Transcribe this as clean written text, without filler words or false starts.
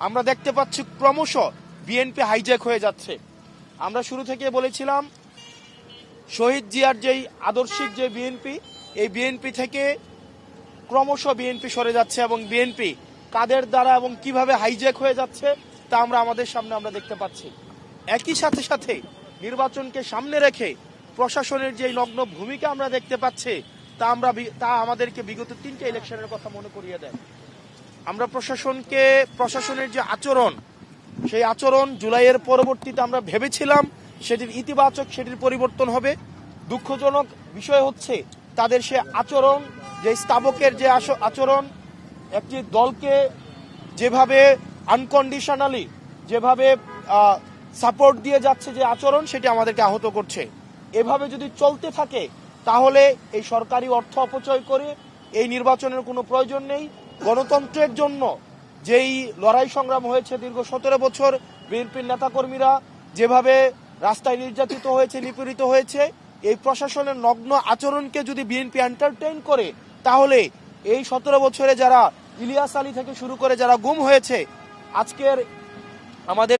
আমরা দেখতে পাচ্ছি ক্রমশ বিএনপি হাইজ্যাক হয়ে যাচ্ছে। আমরা শুরু থেকে বলেছিলাম শহীদ জিয়ার যেই আদর্শিক যে বিএনপি, এই বিএনপি থেকে ক্রমশ বিএনপি সরে যাচ্ছে এবং বিএনপি কাদের দ্বারা এবং কিভাবে হাইজ্যাক হয়ে যাচ্ছে তা আমরা আমাদের সামনে আমরা দেখতে পাচ্ছি। একই সাথে সাথে নির্বাচনকে সামনে রেখে প্রশাসনের যে নগ্ন ভূমিকা আমরা দেখতে পাচ্ছি তা আমাদেরকে বিগত 3টে ইলেকশনের কথা মনে করিয়ে দেয়। আমরা প্রশাসনের যে আচরণ, সেই আচরণ জুলাইয়ের পরবর্তীতে আমরা ভেবেছিলাম সেটির ইতিবাচক, সেটির পরিবর্তন হবে। দুঃখজনক বিষয় হচ্ছে তাদের সে আচরণ, যে স্তাবকের যে আচরণ, একটি দলকে যেভাবে আনকন্ডিশনালি যেভাবে সাপোর্ট দিয়ে যাচ্ছে যে আচরণ, সেটি আমাদেরকে আহত করছে। এভাবে যদি চলতে থাকে তাহলে এই সরকারি অর্থ অপচয় করে এই নির্বাচনের কোনো প্রয়োজন নেই। গণতন্ত্রের জন্য যেই লড়াই সংগ্রাম হয়েছে দীর্ঘ 17 বছর, বিএনপির নেতাকর্মীরা যেভাবে রাস্তায় নির্যাতিত হয়েছে, নিপীড়িত হয়েছে, এই প্রশাসনের নগ্ন আচরণকে যদি বিএনপি এন্টারটেইন করে তাহলে এই 17 বছরে যারা ইলিয়াস আলী থেকে শুরু করে যারা গুম হয়েছে, আজকের আমাদের